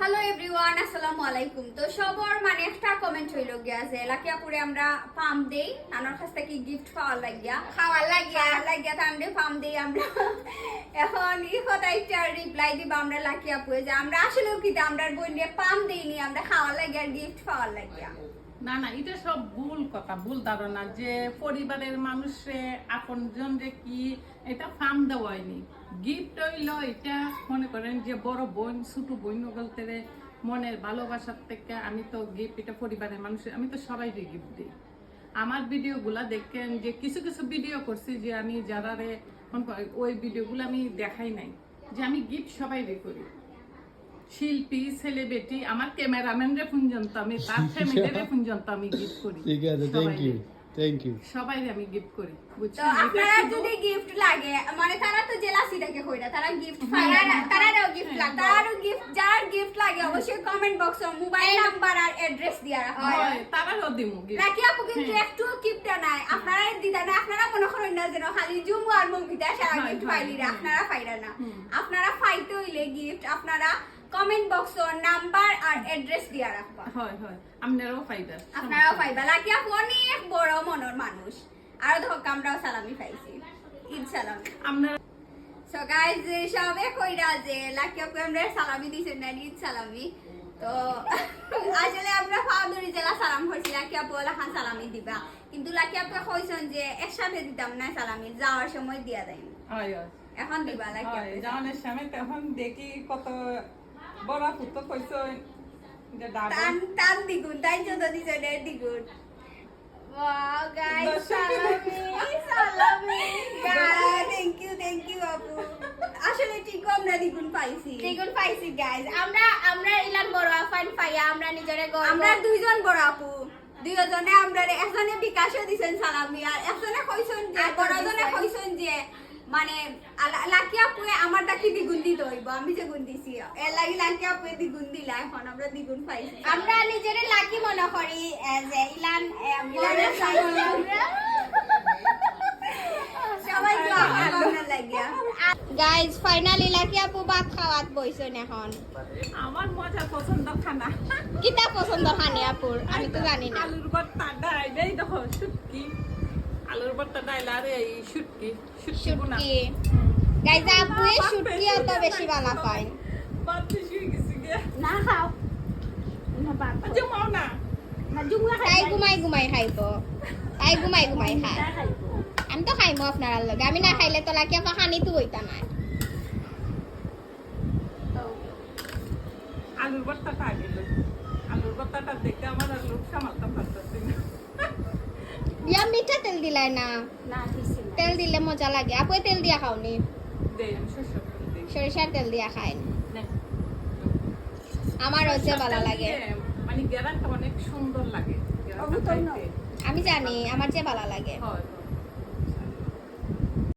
Hello everyone, আসসালামু আলাইকুম। তো সবার মানে একটা কমেন্ট হইল গিয়া যে লাকিয়াপুরে আমরা পাম দেই, আমার কাছ থেকে গিফট পাওয়ার লাগিয়া খাওয়ার লাগিয়া তান্ডে পাম দেই আমরা। এখন এই কথা একটা রিপ্লাই দিব আমরা লাকিয়াপুরে যে আমরা আসলেও কি আমরা বইনে পাম দেইনি, আমরা খাওয়ার লাগিয়া গিফট পাওয়ার লাগিয়া। না না, এটা সব ভুল কথা, ভুল ধারণা যে পরিবারের মানুষে আপনজন রে কি এটা ফার্ম দেওয়া হয়নি। গিফট হইলো এটা মনে করেন যে বড় বোন ছোট বোন বলতে মনের ভালোবাসার থেকে আমি তো গিফট এটা পরিবারের মানুষের আমি তো সবাইকে গিফট দিই। আমার ভিডিওগুলা দেখেন যে কিছু কিছু ভিডিও করছি যে আমি যারা রে ওই ভিডিওগুলো আমি দেখাই নাই যে আমি গিফট সবাইকে করি। শিল্পী সেলিব্রিটি আমার ক্যামেরাম্যান রে পর্যন্ত আমি তার ফ্যামিলি রে পর্যন্ত আমি গিফট করি। ঠিক আছে, থ্যাংক ইউ সবাই আমি গিফট করি। তো আপনারা যদি গিফট লাগে মানে তারা তো জেলাসি থেকে কইরা তারা গিফট পায় না, তারাও গিফট লাগে, তারাও গিফট যার গিফট লাগে অবশ্যই কমেন্ট বক্সে মোবাইল নাম্বার আর অ্যাড্রেস দিয়া রাখা হয়, তারাও দিমু গিফট। রাকি আপু কিন্তু একটু গিফটটা নাই, আপনারা দিতা না, আপনারা মনে করেন না যেন খালি জুমু আর মুভিটা সারা গিফট পাইলি না, আপনারা পাইরা না। আপনারা পাইতে হইলে গিফট আপনারা কমেন্ট বক্সে নাম্বার আর অ্যাড্রেস দিয়া রাখবা। হয় হয়, আপনারাও পাইবা, আপনারাও পাইবা। লাকি আপু অনেক বড় মনের মানুষ, আর দেখো আমরাও সালামি পাইছি, ঈদ সালামি আপনারা। সো গাইস সবে কইরা যে লাকি আপু আমরা সালামি দিছেন না, ঈদ সালামি। তো আসলে আমরা ফাউদুরি জেলা সালাম হইছি, লাকি আপু লাখান সালামি দিবা, কিন্তু লাকি আপু কইছেন যে একসাথে দিতাম না সালামি, যাওয়ার সময় দিয়া দেন। হয় হয়, এখন দিবা লাকি আপু জানের সামনে তখন দেখি কত বড় পুত্র কইছো যে টান টান দ্বিগুণ, তাই যত দিছেন এর দ্বিগুণ। Wow, guys, salami, guys, thank you, আপু। আসলে ঠিক আমরা দ্বিগুণ পাইছি, গাইস। আমরা ইলান বড় আফান পাইয়া আমরা নিজরে গর্ব। আমরা দুইজন বড় আপু, দুইজনে আমরা একজনে বিকাশও দিছেন সালামি, আর একজনে কইছেন যে বড়জনে কইছেন যে মানে লাকি আপু আমার দাকি দ্বিগুণ দিতে হইব, আমি যে গুণ দিছি এর লাগি লাকি আপু দ্বিগুণ দিলা, এখন আমরা দ্বিগুণ পাইছি। আমরা নিজরে লাকি মনে করি যে ইলান সবাই তো আমরা লাগিয়া। গাইস ফাইনালি লাকি আপু ভাত খাওয়াত বইছেন এখন। আমার মজা পছন্দ খানা কিতা পছন্দ খানি আপুর আমি তো জানি না। আলুর ভর্তা ডাইল, এই দেখো শুটকি, আলুর ভর্তা ডাইল আর এই শুটকি বোনা। শুটকি গাইস, আপু এই শুটকি অত বেশি ভালো পায় বাদ বেশি হয়ে গেছে গে। না খাও না বাদ আচ্ছা মাও না, না জুমুয়া তাই ঘুমাই খাইব, তাই ঘুমাই খায়। আমি তো খাইমো আপনার লগে, আমি না খাইলে তো লাকি আপা খানি তো হইতা না। আলুর ভর্তাটা আগে লই। আলুর ভর্তাটা দেখে আমার আর লোক সামালতে পারতেছি না। ইয়া মিঠা তেল দিলাই না, না দিছি না। তেল দিলে মজা লাগে। আপু তেল দিয়া খাওনি, দেই আমি সরষের তেল দেই। সরিষার তেল দিয়া খায়। নে। আমার হচ্ছে ভালো লাগে, মানে গেরানটা অনেক সুন্দর লাগে। গেরানটা অবুতই না। খাইতে। আমি জানি আমার যে ভালো লাগে। হয় হয়।